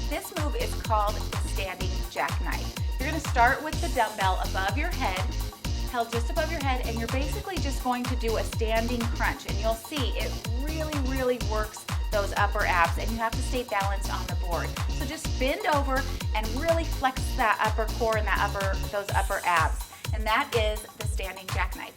This move is called the standing jackknife. You're going to start with the dumbbell above your head, held just above your head, and you're basically just going to do a standing crunch. And you'll see it really works those upper abs, and you have to stay balanced on the board. So just bend over and really flex that upper core and those upper abs. And that is the standing jackknife.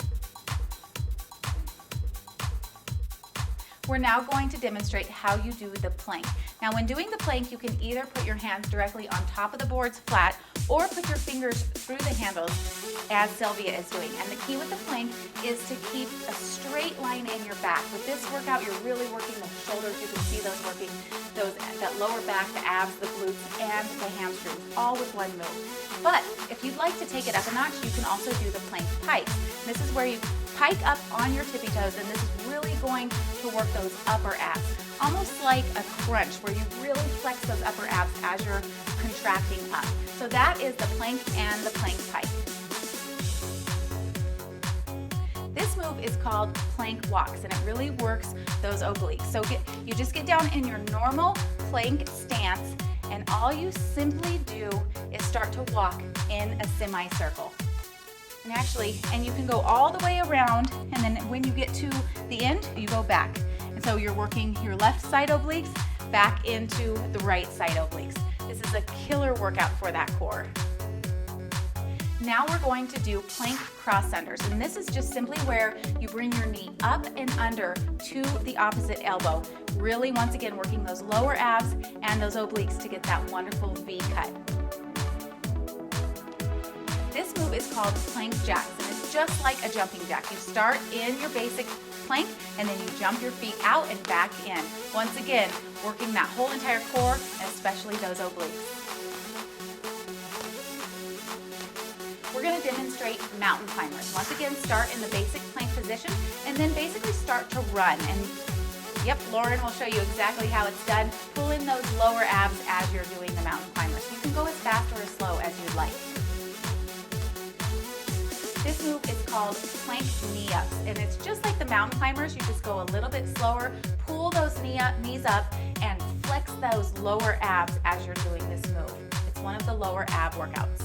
We're now going to demonstrate how you do the plank. Now when doing the plank, you can either put your hands directly on top of the boards flat or put your fingers through the handles as Sylvia is doing. And the key with the plank is to keep a straight line in your back. With this workout, you're really working the shoulders. You can see those working, that lower back, the abs, the glutes, and the hamstrings, all with one move. But if you'd like to take it up a notch, you can also do the plank pike. This is where you pike up on your tippy toes, and this is really going to work those upper abs. Almost like a crunch where you really flex those upper abs as you're contracting up. So that is the plank and the plank pike. This move is called plank walks, and it really works those obliques. So you just get down in your normal plank stance, and all you simply do is start to walk in a semicircle. And you can go all the way around, and then when you get to the end, you go back. And so you're working your left side obliques back into the right side obliques. This is a killer workout for that core. Now we're going to do plank cross unders, and this is just simply where you bring your knee up and under to the opposite elbow. Really, once again, working those lower abs and those obliques to get that wonderful V cut. This move is called plank jacks, and it's just like a jumping jack. You start in your basic plank, and then you jump your feet out and back in. Once again, working that whole entire core, and especially those obliques. We're going to demonstrate mountain climbers. Once again, start in the basic plank position, and then basically start to run. And yep, Lauren will show you exactly how it's done. Pull in those lower abs as you're doing the mountain climbers. You can go as fast or as slow as you'd like. This move is called plank knee-ups, and it's just like the mountain climbers. You just go a little bit slower, pull those knees up, and flex those lower abs as you're doing this move. It's one of the lower ab workouts.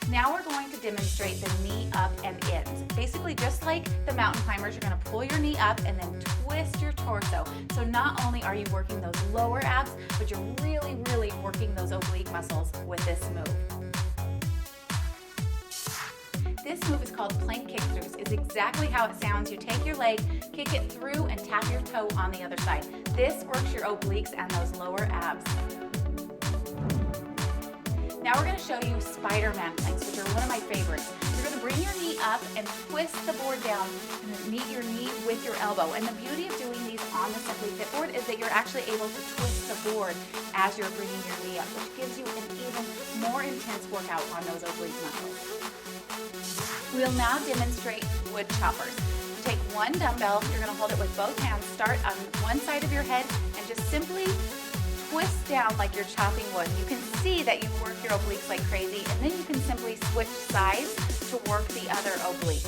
Now we're going to demonstrate the knee up and ins. Basically, just like the mountain climbers, you're going to pull your knee up and then twist your torso. So not only are you working those lower abs, but you're really working those oblique muscles with this move. This move is called plank kick-throughs. It's exactly how it sounds. You take your leg, kick it through, and tap your toe on the other side. This works your obliques and those lower abs. Now we're going to show you Spider-Man planks, which are one of my favorites. You're going to bring your knee up and twist the board down and meet your knee with your elbow. And the beauty of doing these on the Simply Fit board is that you're actually able to twist the board as you're bringing your knee up, which gives you an even more intense workout on those oblique muscles. We'll now demonstrate wood choppers. Take one dumbbell, you're going to hold it with both hands, start on one side of your head, and just simply twist down like you're chopping wood. You can see that you work your obliques like crazy, and then you can simply switch sides to work the other oblique.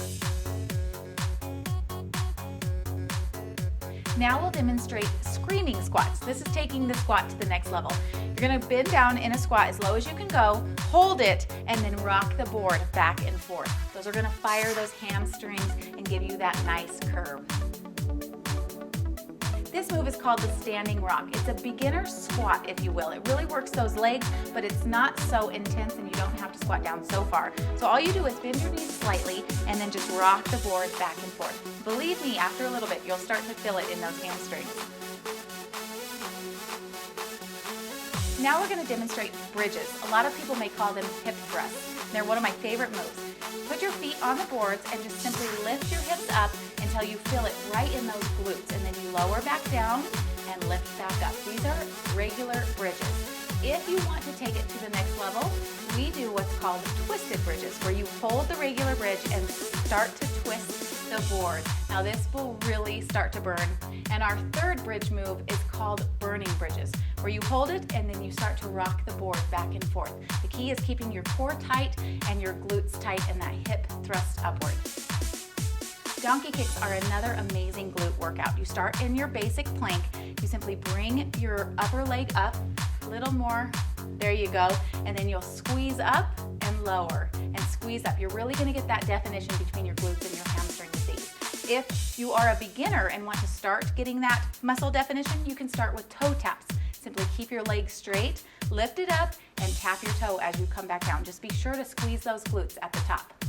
Now we'll demonstrate screaming squats. This is taking the squat to the next level. You're going to bend down in a squat as low as you can go, hold it, and then rock the board back and forth. Those are going to fire those hamstrings and give you that nice curve. This move is called the standing rock. It's a beginner squat, if you will. It really works those legs, but it's not so intense and you don't have to squat down so far. So all you do is bend your knees slightly and then just rock the board back and forth. Believe me, after a little bit, you'll start to feel it in those hamstrings. Now we're going to demonstrate bridges. A lot of people may call them hip thrusts. They're one of my favorite moves. Put your feet on the boards and just simply lift your hips up until you feel it right in those glutes, and then you lower back down and lift back up. These are regular bridges. If you want to take it to the next level, we do what's called twisted bridges, where you hold the regular bridge and start to twist the board. Now this will really start to burn. And our third bridge move is called burning bridges, where you hold it and then you start to rock the board back and forth. The key is keeping your core tight and your glutes tight and that hip thrust upward. Donkey kicks are another amazing glute workout. You start in your basic plank. You simply bring your upper leg up, a little more, there you go, and then you'll squeeze up and lower and squeeze up. You're really gonna get that definition between your glutes and your hamstrings with these. If you are a beginner and want to start getting that muscle definition, you can start with toe taps. Simply keep your legs straight, lift it up, and tap your toe as you come back down. Just be sure to squeeze those glutes at the top.